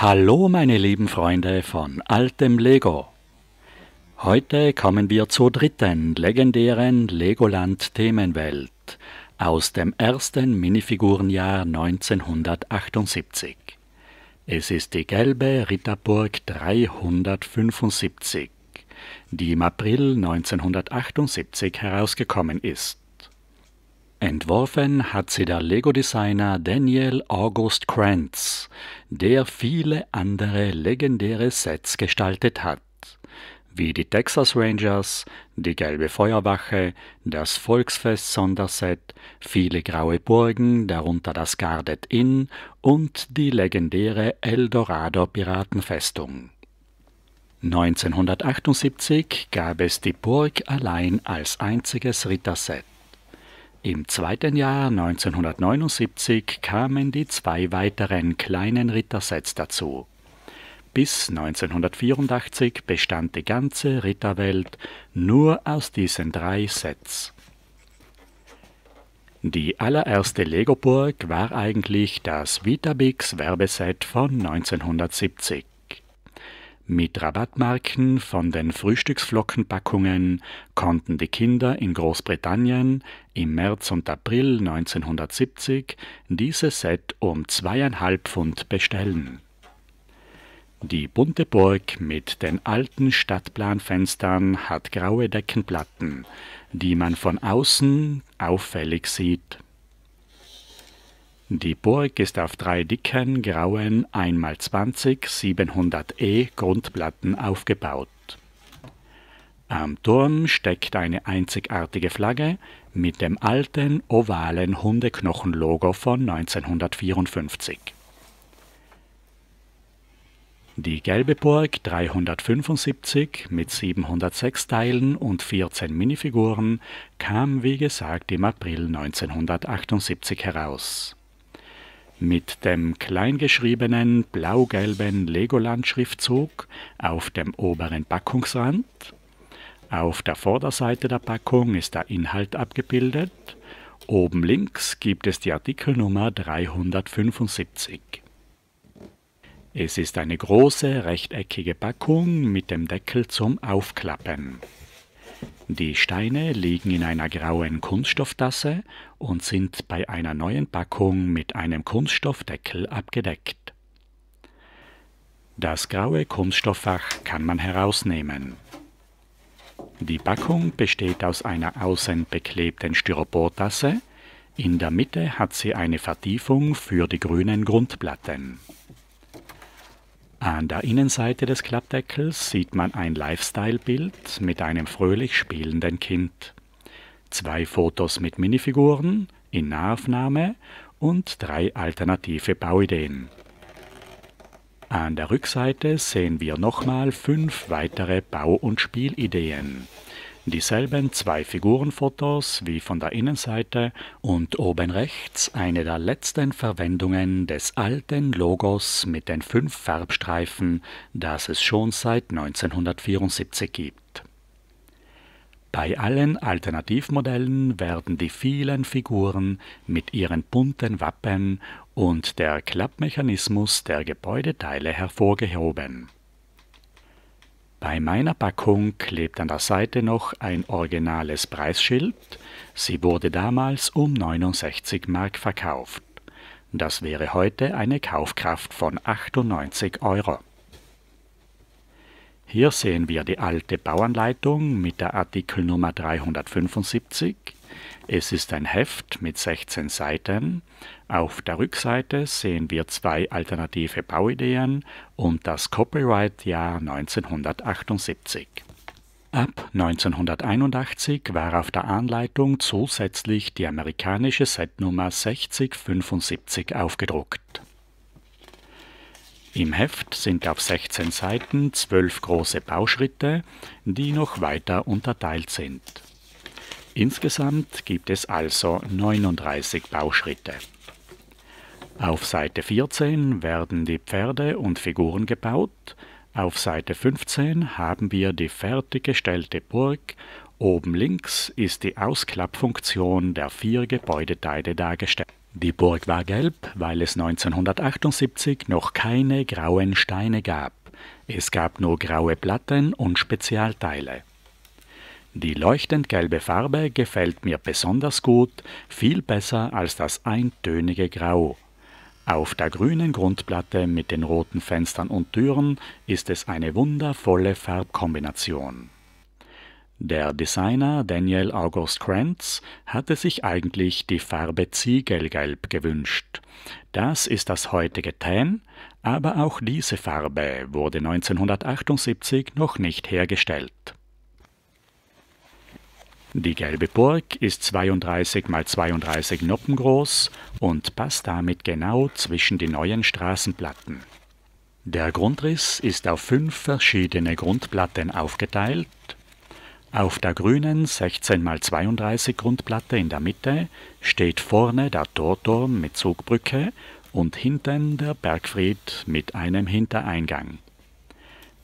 Hallo meine lieben Freunde von altem Lego. Heute kommen wir zur dritten legendären Legoland-Themenwelt aus dem ersten Minifigurenjahr 1978. Es ist die gelbe Ritterburg 375, die im April 1978 herausgekommen ist. Entworfen hat sie der Lego-Designer Daniel August Krantz, der viele andere legendäre Sets gestaltet hat, wie die Texas Rangers, die Gelbe Feuerwache, das Volksfest-Sonderset, viele graue Burgen, darunter das Guarded Inn und die legendäre Eldorado Piratenfestung. 1978 gab es die Burg allein als einziges Ritterset. Im zweiten Jahr 1979 kamen die zwei weiteren kleinen Rittersets dazu. Bis 1984 bestand die ganze Ritterwelt nur aus diesen drei Sets. Die allererste Lego-Burg war eigentlich das Weetabix Werbeset von 1970. Mit Rabattmarken von den Frühstücksflockenpackungen konnten die Kinder in Großbritannien im März und April 1970 dieses Set um 2,5 Pfund bestellen. Die bunte Burg mit den alten Stadtplanfenstern hat graue Deckenplatten, die man von außen auffällig sieht. Die Burg ist auf drei dicken, grauen 1x20 700E Grundplatten aufgebaut. Am Turm steckt eine einzigartige Flagge mit dem alten, ovalen Hundeknochenlogo von 1954. Die gelbe Burg 375 mit 706 Teilen und 14 Minifiguren kam wie gesagt im April 1978 heraus. Mit dem kleingeschriebenen blau-gelben Legoland-Schriftzug auf dem oberen Packungsrand. Auf der Vorderseite der Packung ist der Inhalt abgebildet. Oben links gibt es die Artikelnummer 375. Es ist eine große rechteckige Packung mit dem Deckel zum Aufklappen. Die Steine liegen in einer grauen Kunststofftasse und sind bei einer neuen Packung mit einem Kunststoffdeckel abgedeckt. Das graue Kunststofffach kann man herausnehmen. Die Packung besteht aus einer außen beklebten Styroportasse. In der Mitte hat sie eine Vertiefung für die grünen Grundplatten. An der Innenseite des Klappdeckels sieht man ein Lifestyle-Bild mit einem fröhlich spielenden Kind, 2 Fotos mit Minifiguren in Nahaufnahme und 3 alternative Bauideen. An der Rückseite sehen wir nochmal 5 weitere Bau- und Spielideen. Dieselben 2 Figurenfotos wie von der Innenseite und oben rechts eine der letzten Verwendungen des alten Logos mit den 5 Farbstreifen, das es schon seit 1974 gibt. Bei allen Alternativmodellen werden die vielen Figuren mit ihren bunten Wappen und der Klappmechanismus der Gebäudeteile hervorgehoben. Bei meiner Packung klebt an der Seite noch ein originales Preisschild. Sie wurde damals um 69 Mark verkauft. Das wäre heute eine Kaufkraft von 98 Euro. Hier sehen wir die alte Bauanleitung mit der Artikelnummer 375. Es ist ein Heft mit 16 Seiten. Auf der Rückseite sehen wir 2 alternative Bauideen und das Copyright-Jahr 1978. Ab 1981 war auf der Anleitung zusätzlich die amerikanische Setnummer 6075 aufgedruckt. Im Heft sind auf 16 Seiten 12 große Bauschritte, die noch weiter unterteilt sind. Insgesamt gibt es also 39 Bauschritte. Auf Seite 14 werden die Pferde und Figuren gebaut, auf Seite 15 haben wir die fertiggestellte Burg, oben links ist die Ausklappfunktion der 4 Gebäudeteile dargestellt. Die Burg war gelb, weil es 1978 noch keine grauen Steine gab. Es gab nur graue Platten und Spezialteile. Die leuchtend gelbe Farbe gefällt mir besonders gut, viel besser als das eintönige Grau. Auf der grünen Grundplatte mit den roten Fenstern und Türen ist es eine wundervolle Farbkombination. Der Designer Daniel August Krantz hatte sich eigentlich die Farbe Ziegelgelb gewünscht. Das ist das heutige Tan, aber auch diese Farbe wurde 1978 noch nicht hergestellt. Die gelbe Burg ist 32 x 32 Noppen groß und passt damit genau zwischen die neuen Straßenplatten. Der Grundriss ist auf 5 verschiedene Grundplatten aufgeteilt. Auf der grünen 16 x 32 Grundplatte in der Mitte steht vorne der Torturm mit Zugbrücke und hinten der Bergfried mit einem Hintereingang.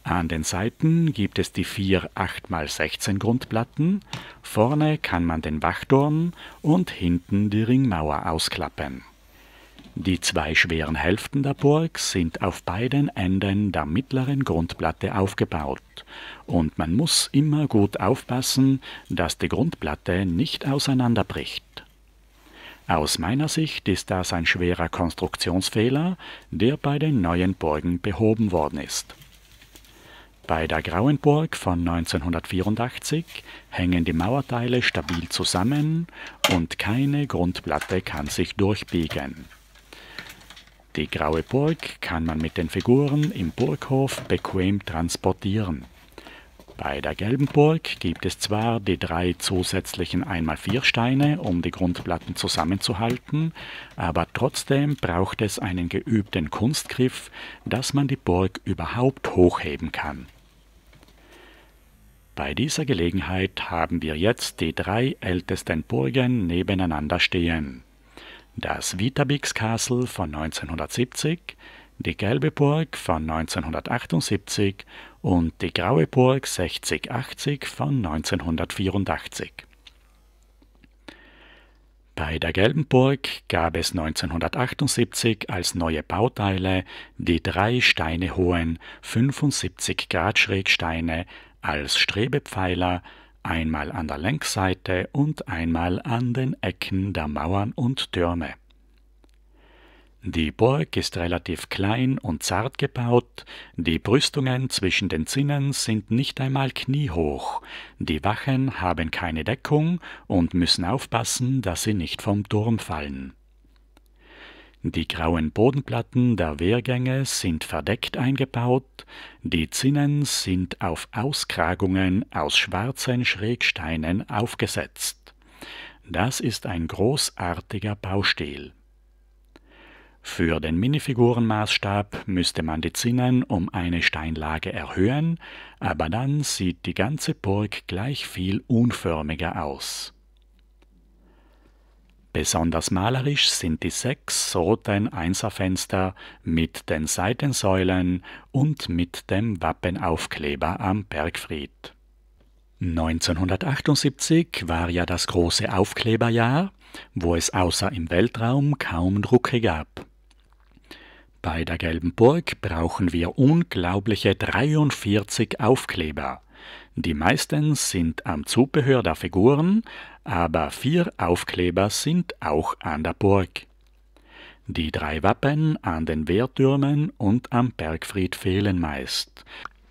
An den Seiten gibt es die 4 8 x 16 Grundplatten, vorne kann man den Wachturm und hinten die Ringmauer ausklappen. Die 2 schweren Hälften der Burg sind auf beiden Enden der mittleren Grundplatte aufgebaut und man muss immer gut aufpassen, dass die Grundplatte nicht auseinanderbricht. Aus meiner Sicht ist das ein schwerer Konstruktionsfehler, der bei den neuen Burgen behoben worden ist. Bei der Grauen Burg von 1984 hängen die Mauerteile stabil zusammen und keine Grundplatte kann sich durchbiegen. Die Graue Burg kann man mit den Figuren im Burghof bequem transportieren. Bei der Gelben Burg gibt es zwar die 3 zusätzlichen 1x4 Steine, um die Grundplatten zusammenzuhalten, aber trotzdem braucht es einen geübten Kunstgriff, dass man die Burg überhaupt hochheben kann. Bei dieser Gelegenheit haben wir jetzt die 3 ältesten Burgen nebeneinander stehen. Das Weetabix Castle von 1970, die Gelbe Burg von 1978 und die Graue Burg 6080 von 1984. Bei der Gelben Burg gab es 1978 als neue Bauteile die 3 Steine hohen 75 Grad Schrägsteine als Strebepfeiler, einmal an der Längsseite und einmal an den Ecken der Mauern und Türme. Die Burg ist relativ klein und zart gebaut, die Brüstungen zwischen den Zinnen sind nicht einmal kniehoch, die Wachen haben keine Deckung und müssen aufpassen, dass sie nicht vom Turm fallen. Die grauen Bodenplatten der Wehrgänge sind verdeckt eingebaut, die Zinnen sind auf Auskragungen aus schwarzen Schrägsteinen aufgesetzt. Das ist ein großartiger Baustil. Für den Minifigurenmaßstab müsste man die Zinnen um eine Steinlage erhöhen, aber dann sieht die ganze Burg gleich viel unförmiger aus. Besonders malerisch sind die 6 roten Einserfenster mit den Seitensäulen und mit dem Wappenaufkleber am Bergfried. 1978 war ja das große Aufkleberjahr, wo es außer im Weltraum kaum Drucke gab. Bei der Gelben Burg brauchen wir unglaubliche 43 Aufkleber. Die meisten sind am Zubehör der Figuren, aber 4 Aufkleber sind auch an der Burg. Die 3 Wappen an den Wehrtürmen und am Bergfried fehlen meist.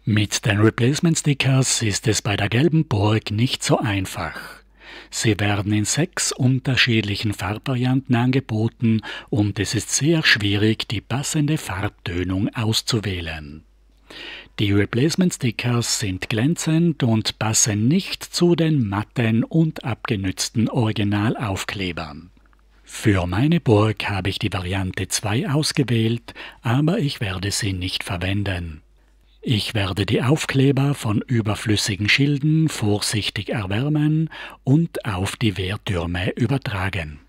Mit den Replacement Stickers ist es bei der Gelben Burg nicht so einfach. Sie werden in 6 unterschiedlichen Farbvarianten angeboten und es ist sehr schwierig, die passende Farbtönung auszuwählen. Die Replacement Stickers sind glänzend und passen nicht zu den matten und abgenützten Originalaufklebern. Für meine Burg habe ich die Variante 2 ausgewählt, aber ich werde sie nicht verwenden. Ich werde die Aufkleber von überflüssigen Schilden vorsichtig erwärmen und auf die Wehrtürme übertragen.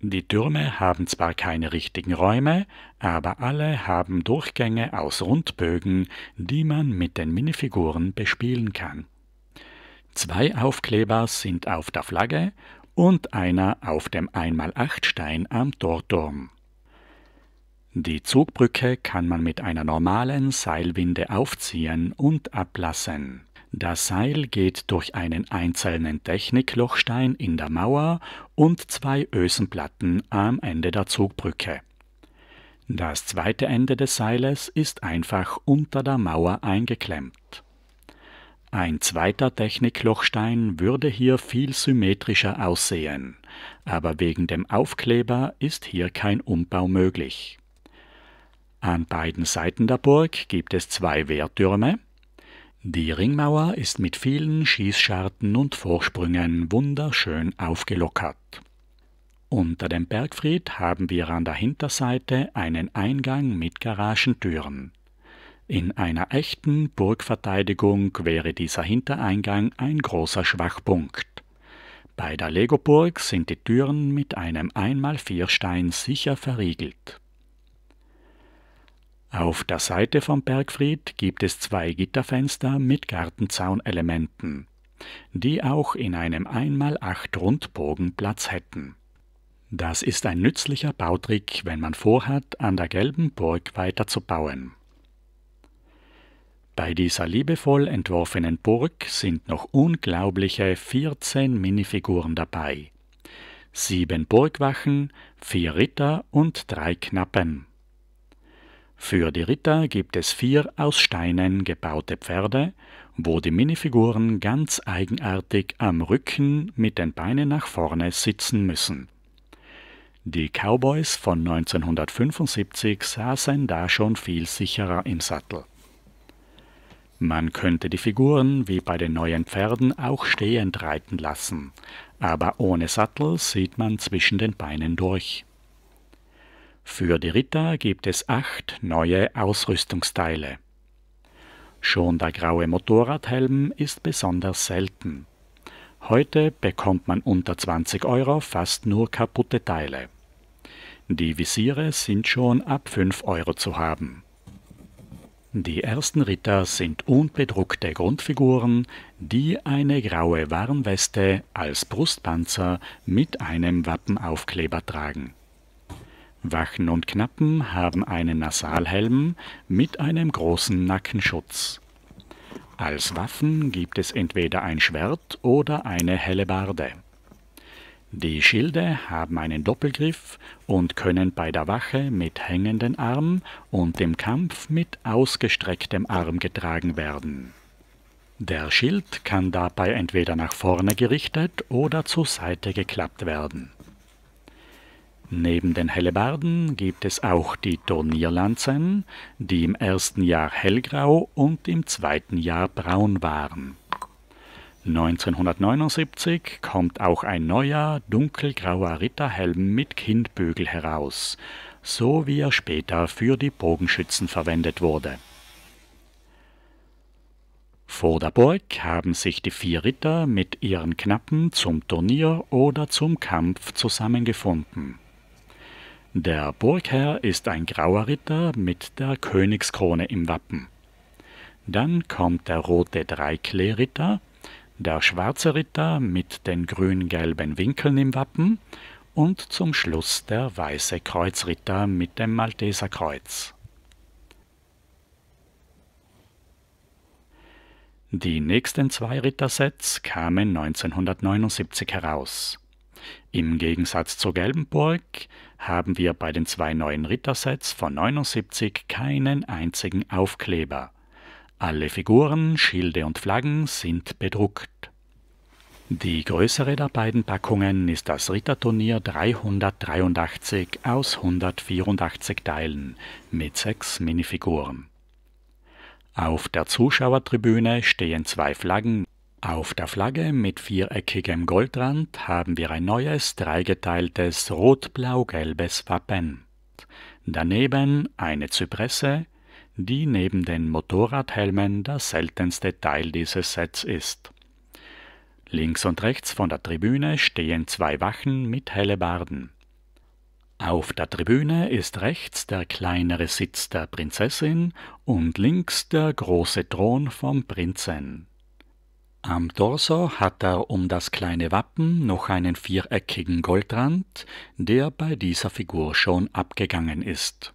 Die Türme haben zwar keine richtigen Räume, aber alle haben Durchgänge aus Rundbögen, die man mit den Minifiguren bespielen kann. 2 Aufkleber sind auf der Flagge und einer auf dem 1x8-Stein am Torturm. Die Zugbrücke kann man mit einer normalen Seilwinde aufziehen und ablassen. Das Seil geht durch einen einzelnen Techniklochstein in der Mauer und 2 Ösenplatten am Ende der Zugbrücke. Das zweite Ende des Seiles ist einfach unter der Mauer eingeklemmt. Ein zweiter Techniklochstein würde hier viel symmetrischer aussehen, aber wegen dem Aufkleber ist hier kein Umbau möglich. An beiden Seiten der Burg gibt es 2 Wehrtürme. Die Ringmauer ist mit vielen Schießscharten und Vorsprüngen wunderschön aufgelockert. Unter dem Bergfried haben wir an der Hinterseite einen Eingang mit Garagentüren. In einer echten Burgverteidigung wäre dieser Hintereingang ein großer Schwachpunkt. Bei der Legoburg sind die Türen mit einem 1x4 Stein sicher verriegelt. Auf der Seite vom Bergfried gibt es 2 Gitterfenster mit Gartenzaunelementen, die auch in einem 1x8 Rundbogen Platz hätten. Das ist ein nützlicher Bautrick, wenn man vorhat, an der gelben Burg weiterzubauen. Bei dieser liebevoll entworfenen Burg sind noch unglaubliche 14 Minifiguren dabei. 7 Burgwachen, 4 Ritter und 3 Knappen. Für die Ritter gibt es 4 aus Steinen gebaute Pferde, wo die Minifiguren ganz eigenartig am Rücken mit den Beinen nach vorne sitzen müssen. Die Cowboys von 1975 saßen da schon viel sicherer im Sattel. Man könnte die Figuren wie bei den neuen Pferden auch stehend reiten lassen, aber ohne Sattel sieht man zwischen den Beinen durch. Für die Ritter gibt es 8 neue Ausrüstungsteile. Schon der graue Motorradhelm ist besonders selten. Heute bekommt man unter 20 € fast nur kaputte Teile. Die Visiere sind schon ab 5 € zu haben. Die ersten Ritter sind unbedruckte Grundfiguren, die eine graue Warnweste als Brustpanzer mit einem Wappenaufkleber tragen. Wachen und Knappen haben einen Nasalhelm mit einem großen Nackenschutz. Als Waffen gibt es entweder ein Schwert oder eine Hellebarde. Die Schilde haben einen Doppelgriff und können bei der Wache mit hängenden Arm und im Kampf mit ausgestrecktem Arm getragen werden. Der Schild kann dabei entweder nach vorne gerichtet oder zur Seite geklappt werden. Neben den Hellebarden gibt es auch die Turnierlanzen, die im ersten Jahr hellgrau und im zweiten Jahr braun waren. 1979 kommt auch ein neuer, dunkelgrauer Ritterhelm mit Kindbügel heraus, so wie er später für die Bogenschützen verwendet wurde. Vor der Burg haben sich die 4 Ritter mit ihren Knappen zum Turnier oder zum Kampf zusammengefunden. Der Burgherr ist ein grauer Ritter mit der Königskrone im Wappen. Dann kommt der rote Dreiklee-Ritter, der schwarze Ritter mit den grün-gelben Winkeln im Wappen und zum Schluss der weiße Kreuzritter mit dem Malteserkreuz. Die nächsten 2 Rittersets kamen 1979 heraus. Im Gegensatz zur gelben Burg haben wir bei den 2 neuen Rittersets von 79 keinen einzigen Aufkleber. Alle Figuren, Schilde und Flaggen sind bedruckt. Die größere der beiden Packungen ist das Ritterturnier 383 aus 184 Teilen mit 6 Minifiguren. Auf der Zuschauertribüne stehen 2 Flaggen. Auf der Flagge mit viereckigem Goldrand haben wir ein neues, dreigeteiltes rot-blau-gelbes Wappen. Daneben eine Zypresse, die neben den Motorradhelmen das seltenste Teil dieses Sets ist. Links und rechts von der Tribüne stehen 2 Wachen mit Hellebarden. Auf der Tribüne ist rechts der kleinere Sitz der Prinzessin und links der große Thron vom Prinzen. Am Torso hat er um das kleine Wappen noch einen viereckigen Goldrand, der bei dieser Figur schon abgegangen ist.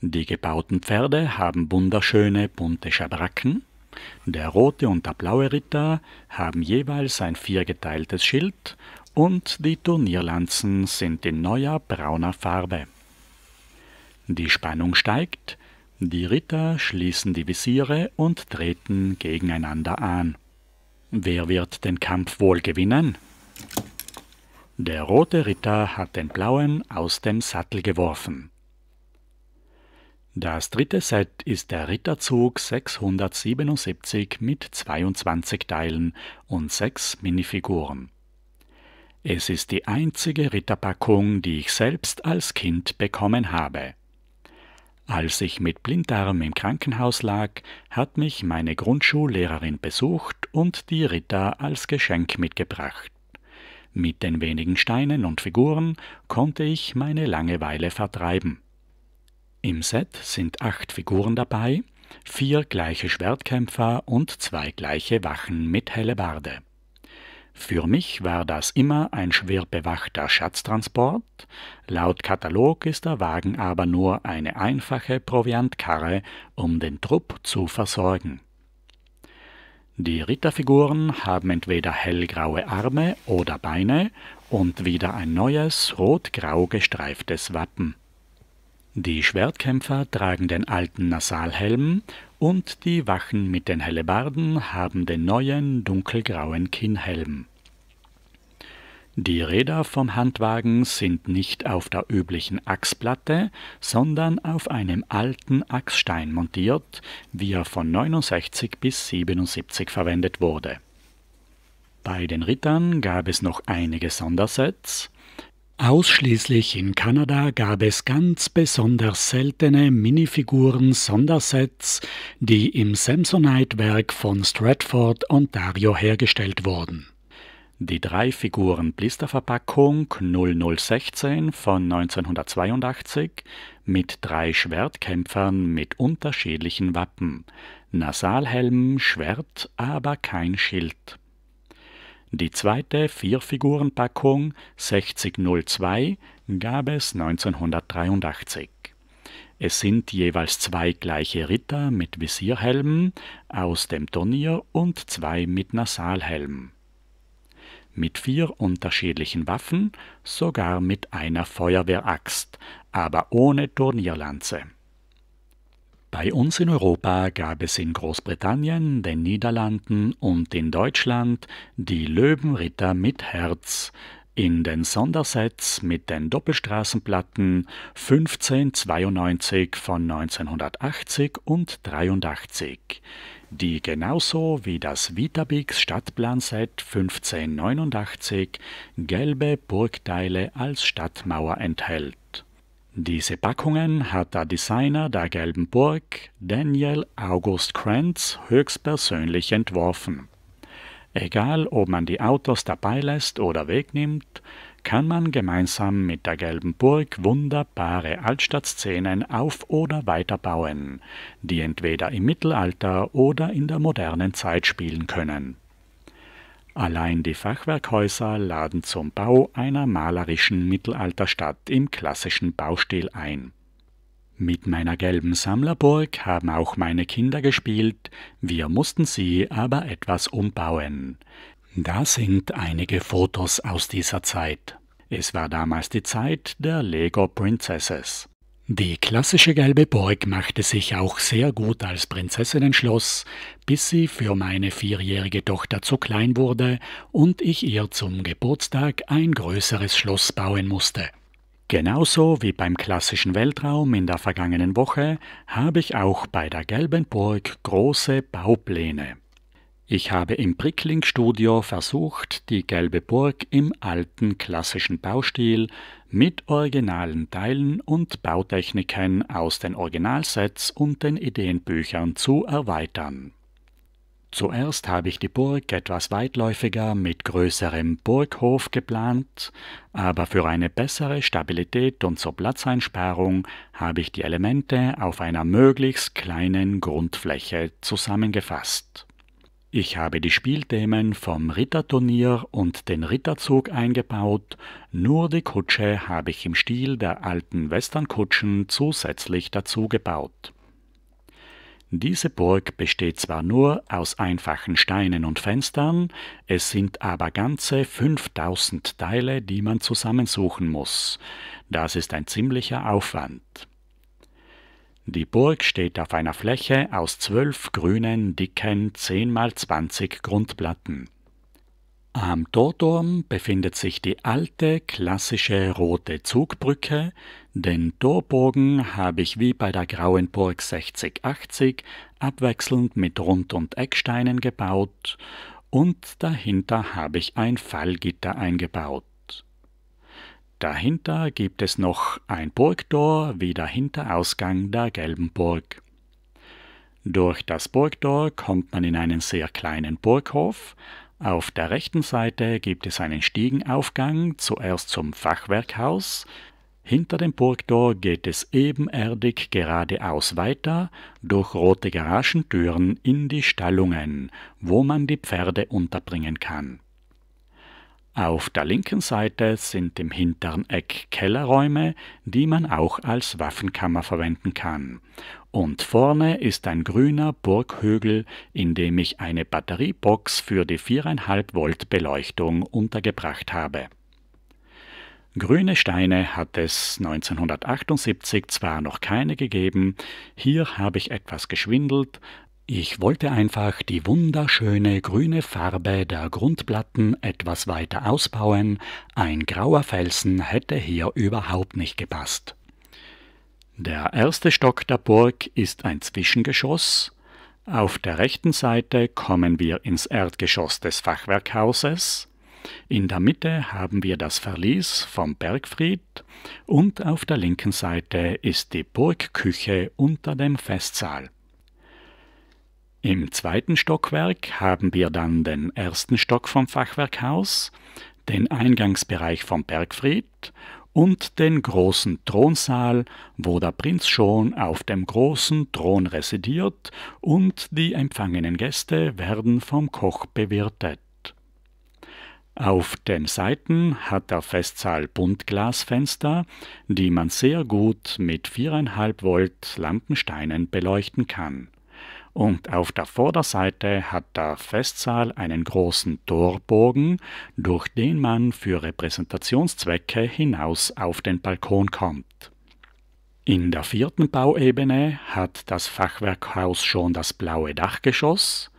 Die gebauten Pferde haben wunderschöne bunte Schabracken. Der rote und der blaue Ritter haben jeweils ein viergeteiltes Schild und die Turnierlanzen sind in neuer brauner Farbe. Die Spannung steigt, die Ritter schließen die Visiere und treten gegeneinander an. Wer wird den Kampf wohl gewinnen? Der rote Ritter hat den blauen aus dem Sattel geworfen. Das dritte Set ist der Ritterzug 677 mit 22 Teilen und 6 Minifiguren. Es ist die einzige Ritterpackung, die ich selbst als Kind bekommen habe. Als ich mit Blinddarm im Krankenhaus lag, hat mich meine Grundschullehrerin besucht und die Ritter als Geschenk mitgebracht. Mit den wenigen Steinen und Figuren konnte ich meine Langeweile vertreiben. Im Set sind 8 Figuren dabei, 4 gleiche Schwertkämpfer und 2 gleiche Wachen mit Hellebarde. Für mich war das immer ein schwer bewachter Schatztransport, laut Katalog ist der Wagen aber nur eine einfache Proviantkarre, um den Trupp zu versorgen. Die Ritterfiguren haben entweder hellgraue Arme oder Beine und wieder ein neues rot-grau gestreiftes Wappen. Die Schwertkämpfer tragen den alten Nasalhelm und die Wachen mit den Hellebarden haben den neuen dunkelgrauen Kinnhelm. Die Räder vom Handwagen sind nicht auf der üblichen Achsplatte, sondern auf einem alten Achsstein montiert, wie er von 69 bis 77 verwendet wurde. Bei den Rittern gab es noch einige Sondersets. Ausschließlich in Kanada gab es ganz besonders seltene Minifiguren-Sondersets, die im Samsonite-Werk von Stratford, Ontario hergestellt wurden. Die 3-Figuren-Blisterverpackung 0016 von 1982 mit 3 Schwertkämpfern mit unterschiedlichen Wappen, Nasalhelm, Schwert, aber kein Schild. Die zweite 4-Figuren-Packung 6002 gab es 1983. Es sind jeweils 2 gleiche Ritter mit Visierhelmen aus dem Turnier und 2 mit Nasalhelm. Mit 4 unterschiedlichen Waffen, sogar mit einer Feuerwehraxt, aber ohne Turnierlanze. Bei uns in Europa gab es in Großbritannien, den Niederlanden und in Deutschland die Löwenritter mit Herz in den Sondersets mit den Doppelstraßenplatten 1592 von 1980 und 83, die genauso wie das Vitabix Stadtplanset 1589 gelbe Burgteile als Stadtmauer enthält. Diese Packungen hat der Designer der Gelben Burg, Daniel August Krantz, höchstpersönlich entworfen. Egal, ob man die Autos dabei lässt oder wegnimmt, kann man gemeinsam mit der Gelben Burg wunderbare Altstadtszenen auf- oder weiterbauen, die entweder im Mittelalter oder in der modernen Zeit spielen können. Allein die Fachwerkhäuser laden zum Bau einer malerischen Mittelalterstadt im klassischen Baustil ein. Mit meiner gelben Sammlerburg haben auch meine Kinder gespielt, wir mussten sie aber etwas umbauen. Da sind einige Fotos aus dieser Zeit. Es war damals die Zeit der Lego Princesses. Die klassische gelbe Burg machte sich auch sehr gut als Prinzessinnenschloss, bis sie für meine 4-jährige Tochter zu klein wurde und ich ihr zum Geburtstag ein größeres Schloss bauen musste. Genauso wie beim klassischen Weltraum in der vergangenen Woche habe ich auch bei der gelben Burg große Baupläne. Ich habe im Bricklink-Studio versucht, die gelbe Burg im alten klassischen Baustil mit originalen Teilen und Bautechniken aus den Originalsets und den Ideenbüchern zu erweitern. Zuerst habe ich die Burg etwas weitläufiger mit größerem Burghof geplant, aber für eine bessere Stabilität und zur Platzeinsparung habe ich die Elemente auf einer möglichst kleinen Grundfläche zusammengefasst. Ich habe die Spielthemen vom Ritterturnier und den Ritterzug eingebaut, nur die Kutsche habe ich im Stil der alten Westernkutschen zusätzlich dazu gebaut. Diese Burg besteht zwar nur aus einfachen Steinen und Fenstern, es sind aber ganze 5000 Teile, die man zusammensuchen muss. Das ist ein ziemlicher Aufwand. Die Burg steht auf einer Fläche aus 12 grünen, dicken 10×20 Grundplatten. Am Torturm befindet sich die alte, klassische rote Zugbrücke. Den Torbogen habe ich wie bei der Grauen Burg 6080 abwechselnd mit Rund- und Ecksteinen gebaut und dahinter habe ich ein Fallgitter eingebaut. Dahinter gibt es noch ein Burgtor wie der Hinterausgang der Gelben Burg. Durch das Burgtor kommt man in einen sehr kleinen Burghof. Auf der rechten Seite gibt es einen Stiegenaufgang, zuerst zum Fachwerkhaus. Hinter dem Burgtor geht es ebenerdig geradeaus weiter, durch rote Garagentüren in die Stallungen, wo man die Pferde unterbringen kann. Auf der linken Seite sind im hinteren Eck Kellerräume, die man auch als Waffenkammer verwenden kann. Und vorne ist ein grüner Burghügel, in dem ich eine Batteriebox für die 4,5 Volt Beleuchtung untergebracht habe. Grüne Steine hat es 1978 zwar noch keine gegeben, hier habe ich etwas geschwindelt. Ich wollte einfach die wunderschöne grüne Farbe der Grundplatten etwas weiter ausbauen, ein grauer Felsen hätte hier überhaupt nicht gepasst. Der erste Stock der Burg ist ein Zwischengeschoss. Auf der rechten Seite kommen wir ins Erdgeschoss des Fachwerkhauses. In der Mitte haben wir das Verlies vom Bergfried und auf der linken Seite ist die Burgküche unter dem Festsaal. Im zweiten Stockwerk haben wir dann den ersten Stock vom Fachwerkhaus, den Eingangsbereich vom Bergfried und den großen Thronsaal, wo der Prinz schon auf dem großen Thron residiert und die empfangenen Gäste werden vom Koch bewirtet. Auf den Seiten hat der Festsaal Buntglasfenster, die man sehr gut mit 4,5 Volt Lampensteinen beleuchten kann. Und auf der Vorderseite hat der Festsaal einen großen Torbogen, durch den man für Repräsentationszwecke hinaus auf den Balkon kommt. In der vierten Bauebene hat das Fachwerkhaus schon das blaue Dachgeschoss.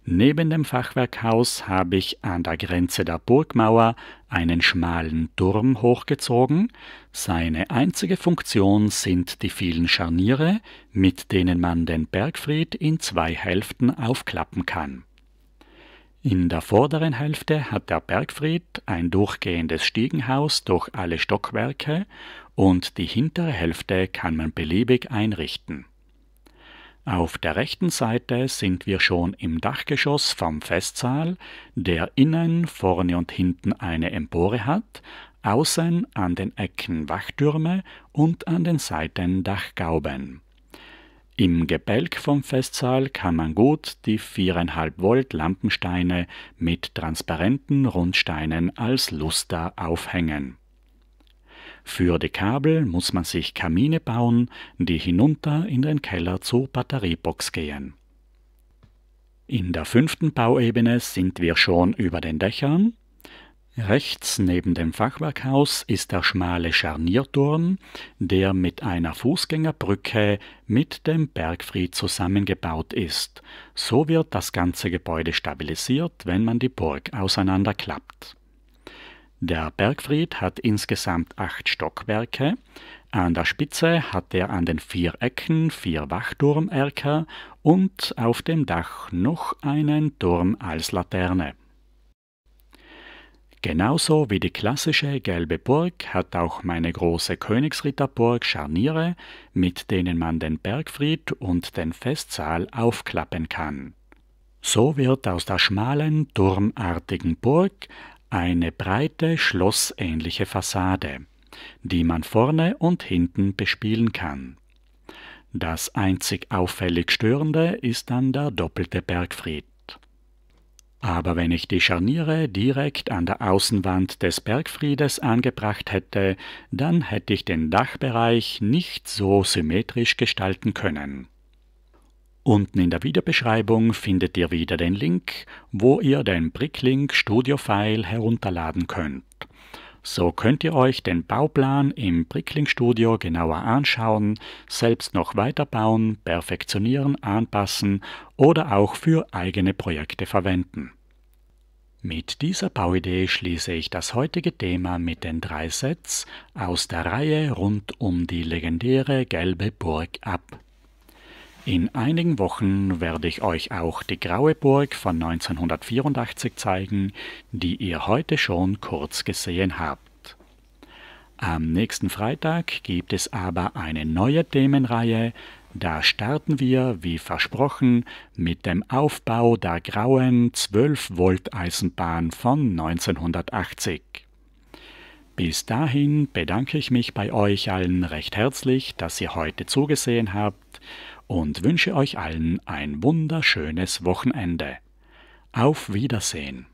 Neben dem Fachwerkhaus habe ich an der Grenze der Burgmauer einen schmalen Turm hochgezogen. Seine einzige Funktion sind die vielen Scharniere, mit denen man den Bergfried in 2 Hälften aufklappen kann. In der vorderen Hälfte hat der Bergfried ein durchgehendes Stiegenhaus durch alle Stockwerke und die hintere Hälfte kann man beliebig einrichten. Auf der rechten Seite sind wir schon im Dachgeschoss vom Festsaal, der innen, vorne und hinten eine Empore hat, außen an den Ecken Wachtürme und an den Seiten Dachgauben. Im Gebälk vom Festsaal kann man gut die 4,5 Volt Lampensteine mit transparenten Rundsteinen als Luster aufhängen. Für die Kabel muss man sich Kamine bauen, die hinunter in den Keller zur Batteriebox gehen. In der 5. Bauebene sind wir schon über den Dächern. Rechts neben dem Fachwerkhaus ist der schmale Scharnierturm, der mit einer Fußgängerbrücke mit dem Bergfried zusammengebaut ist. So wird das ganze Gebäude stabilisiert, wenn man die Burg auseinanderklappt. Der Bergfried hat insgesamt 8 Stockwerke. An der Spitze hat er an den 4 Ecken 4 Wachturmerker und auf dem Dach noch einen Turm als Laterne. Genauso wie die klassische gelbe Burg hat auch meine große Königsritterburg Scharniere, mit denen man den Bergfried und den Festsaal aufklappen kann. So wird aus der schmalen, turmartigen Burg eine breite, schlossähnliche Fassade, die man vorne und hinten bespielen kann. Das einzig auffällig Störende ist dann der doppelte Bergfried. Aber wenn ich die Scharniere direkt an der Außenwand des Bergfriedes angebracht hätte, dann hätte ich den Dachbereich nicht so symmetrisch gestalten können. Unten in der Videobeschreibung findet ihr wieder den Link, wo ihr den Bricklink Studio File herunterladen könnt. So könnt ihr euch den Bauplan im Bricklink Studio genauer anschauen, selbst noch weiterbauen, perfektionieren, anpassen oder auch für eigene Projekte verwenden. Mit dieser Bauidee schließe ich das heutige Thema mit den 3 Sets aus der Reihe rund um die legendäre gelbe Burg ab. In einigen Wochen werde ich euch auch die graue Burg von 1984 zeigen, die ihr heute schon kurz gesehen habt. Am nächsten Freitag gibt es aber eine neue Themenreihe. Da starten wir, wie versprochen, mit dem Aufbau der grauen 12-Volt-Eisenbahn von 1980. Bis dahin bedanke ich mich bei euch allen recht herzlich, dass ihr heute zugesehen habt und wünsche euch allen ein wunderschönes Wochenende. Auf Wiedersehen!